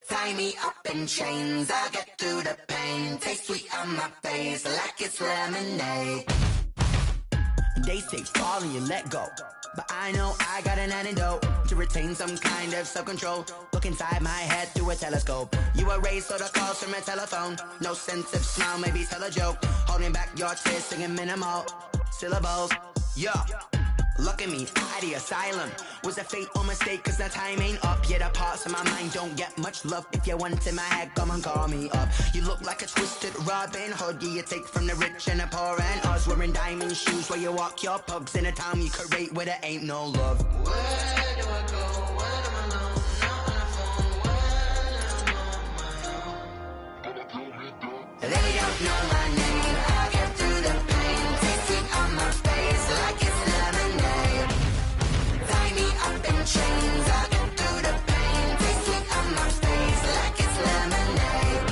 Tie me up in chains, I get through the pain. Taste sweet on my face like it's lemonade. They say fall and you let go, but I know I got an antidote to retain some kind of self-control. Look inside my head through a telescope. You erase all the calls from a telephone. No sense of smile, maybe tell a joke. Holding back your tears, singing minimal syllables. Yeah, look at me, out the asylum. Was a fate or mistake, cause the time ain't up. Yeah, the parts of my mind don't get much love. If you want in my head, come and call me up. You look like a twisted Robin Hood. Yeah, you take from the rich and the poor and us. Wearing diamond shoes while you walk your pugs in a town you create where there ain't no love. Where do I go? Where do I know? Not on the phone, when I'm on my own. They don't know my name, I get through the pain. Taste sweet on my face like it's lemonade. Tie me up in chains, I get through the pain. Taste sweet on my face like it's lemonade.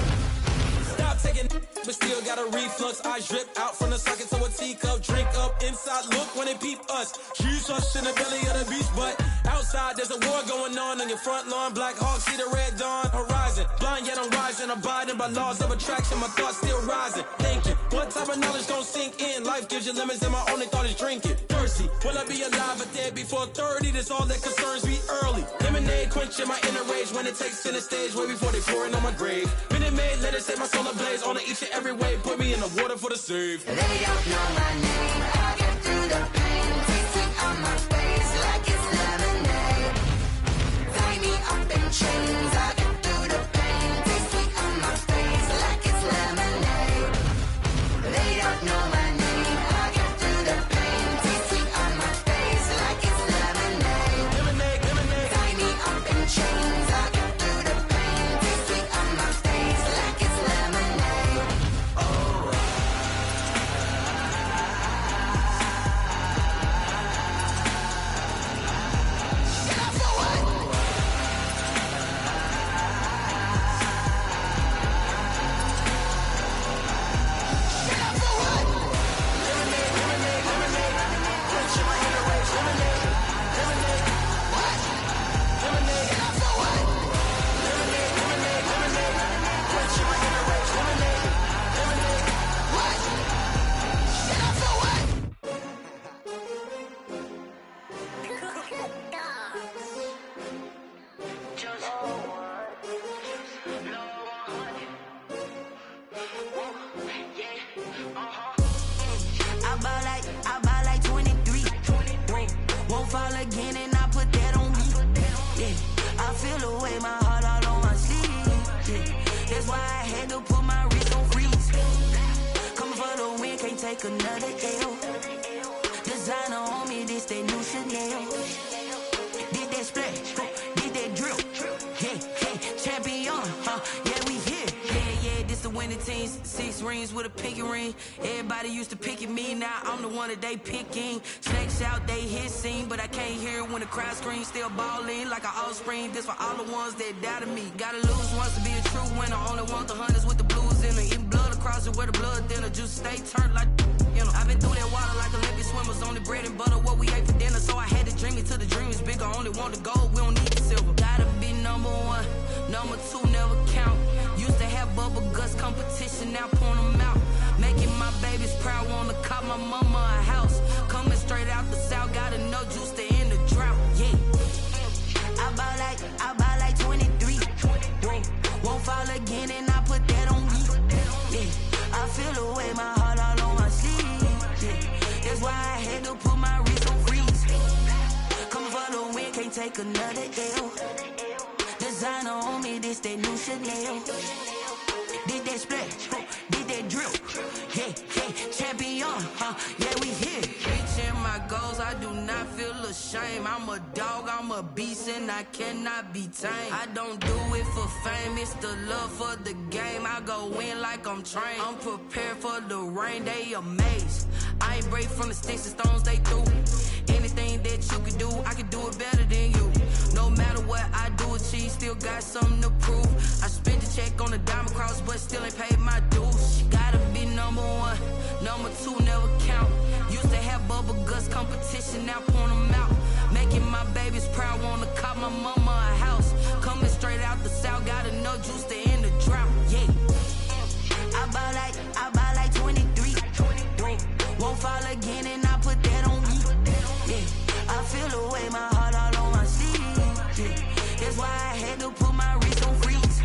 Stop taking but still got a reflux. Eyes drip out from the socket to a teacup. Drink up inside, look when they peep us. Shoes us in the belly of the beast, but outside there's a war going on your front lawn. Black Hawk, see the red dawn horizon. Blind yet I'm rising, abiding by laws of attraction. My thoughts still rising, thinking what type of knowledge gon' sink in? Life gives you limits and my only thought is drinking. Thirsty, will I be alive or dead before 30? That's all that concerns me early. Lemonade quenching my inner rage when it takes center stage way before they pouring on my grave. Minute Maid, let it set my soul ablaze on each and every way. Put me in the water for the save. They don't know my name, I the pain. Taste sweet on my face like it's lemonade. Tie me up in chains, I get through the pain. Taste sweet on my face like it's lemonade. They don't know my name, I get through the pain. Taste sweet on my face like it's lemonade. Lemonade, lemonade. Tie me up in chains, I get through the pain. Taste sweet on my face like it's lemonade. Shut up for what? Shut up for what? Lemonade, lemonade, lemonade. Put your in the race. Lemonade, lemonade. What? Lemonade, Shut up for what? lemonade, lemonade, lemonade. Put your in the race. Lemonade, lemonade. What? Shut up for what? I buy like 23. Won't fall again and I put that on me. Yeah, I feel the way my heart all on my sleeve. Yeah, that's why I had to put my wrist on freeze. Coming for the win, can't take another L. Designer on me, this that new Chanel. Did that splash, did that drill. Yeah, champion, yeah, we here. Yeah, this the winning team. 6 rings with a pinky ring. Everybody used to pick at me, now I'm the one that they picking. Snakes out, they hit scene, but I can't hear it when the crowd screams. Still balling like an offspring. This for all the ones that doubted me. Gotta lose once to be a true winner. Only want the hunters with the blues in it. Eating blood across it where the blood thinner. Juice stay turned like, you know. I've been through that water like Olympic swimmers. Only bread and butter, what we ate for dinner. So I had to dream it till the dream is bigger. Only want the gold, we don't need the silver. Gotta be number 1, number 2 never count. Used to have bubble guts competition, now point them out. Making my babies proud, wanna cop my mama a house. Coming straight out the south, gotta know juice to end the drought. Yeah, I buy like 23. Won't fall again and I put that on me. Yeah, I feel the way my heart all on my sleeve. Yeah, that's why I had to put my wrist on freeze. Coming for the win, can't take another L. Designer on me, this that new Chanel. Did that splash, did that drill. Yeah, champion, yeah, we here. Reaching my goals, I do not feel ashamed. I'm a dog, I'm a beast, and I cannot be tamed. I don't do it for fame, it's the love for the game. I go in like I'm trained. I'm prepared for the rain, they amazed. I ain't break from the sticks and stones they threw. Anything that you can do, I can do it better than you. No matter what I do, achieve, still got something to prove. I spent the check on the diamond cross, but still ain't paid my dues. Gotta be number 1, number 2 never count. Used to have bubble guts competition, now point them out. Making my babies proud, wanna cop my mama a house. Coming straight out the south, gotta know juice to end the drought. Yeah, I buy like 23. Won't fall again and I put that on me. Yeah, I feel the way my heart all on my sleeve. Yeah, that's why I had to put my wrist on freeze.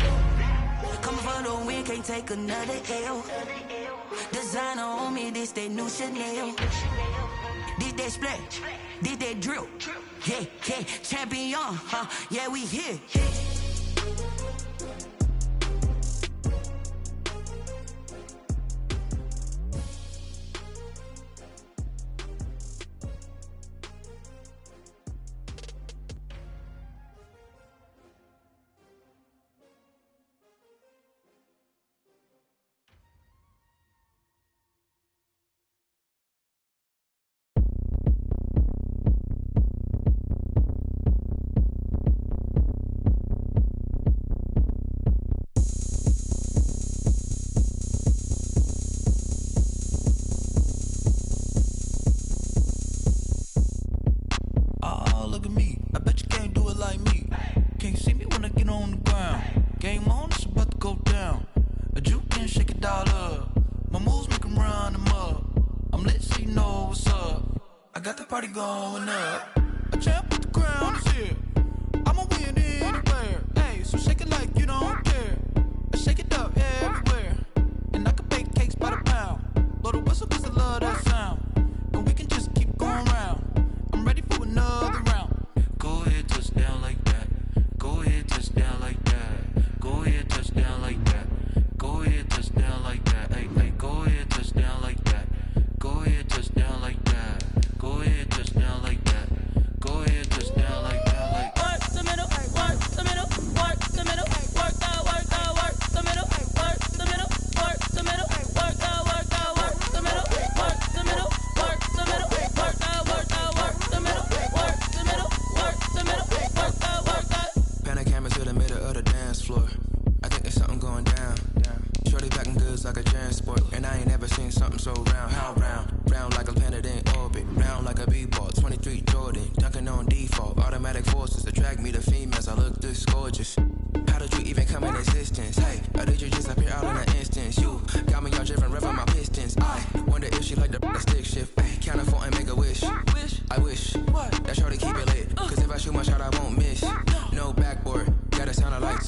Coming for the win, can't take another L. Designer on me, this that new Chanel. Did that splash, did that drill. Yeah, champion, yeah, we here. party going up. A champ with the crown is here. I'ma win anywhere. Hey, so shake it like you don't care. I shake it up everywhere. And I can bake cakes by the pound. Blow the whistle cause I love that sound. And we can just keep going.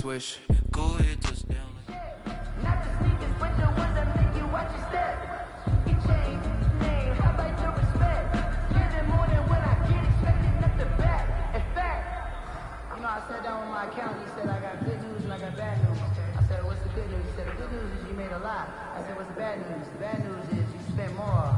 swish. Go ahead, touchdown. Not the sneakers, but the ones that make you watch your step. Your chain, name, how about your respect? Giving more than what I get, expecting up the back. In fact, you know, I sat down with my accountant. He said I got good news and I got bad news. I said, what's the good news? He said, the good news is you made a lot. I said, what's the bad news? The bad news is you spent more.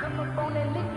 Come up on that lick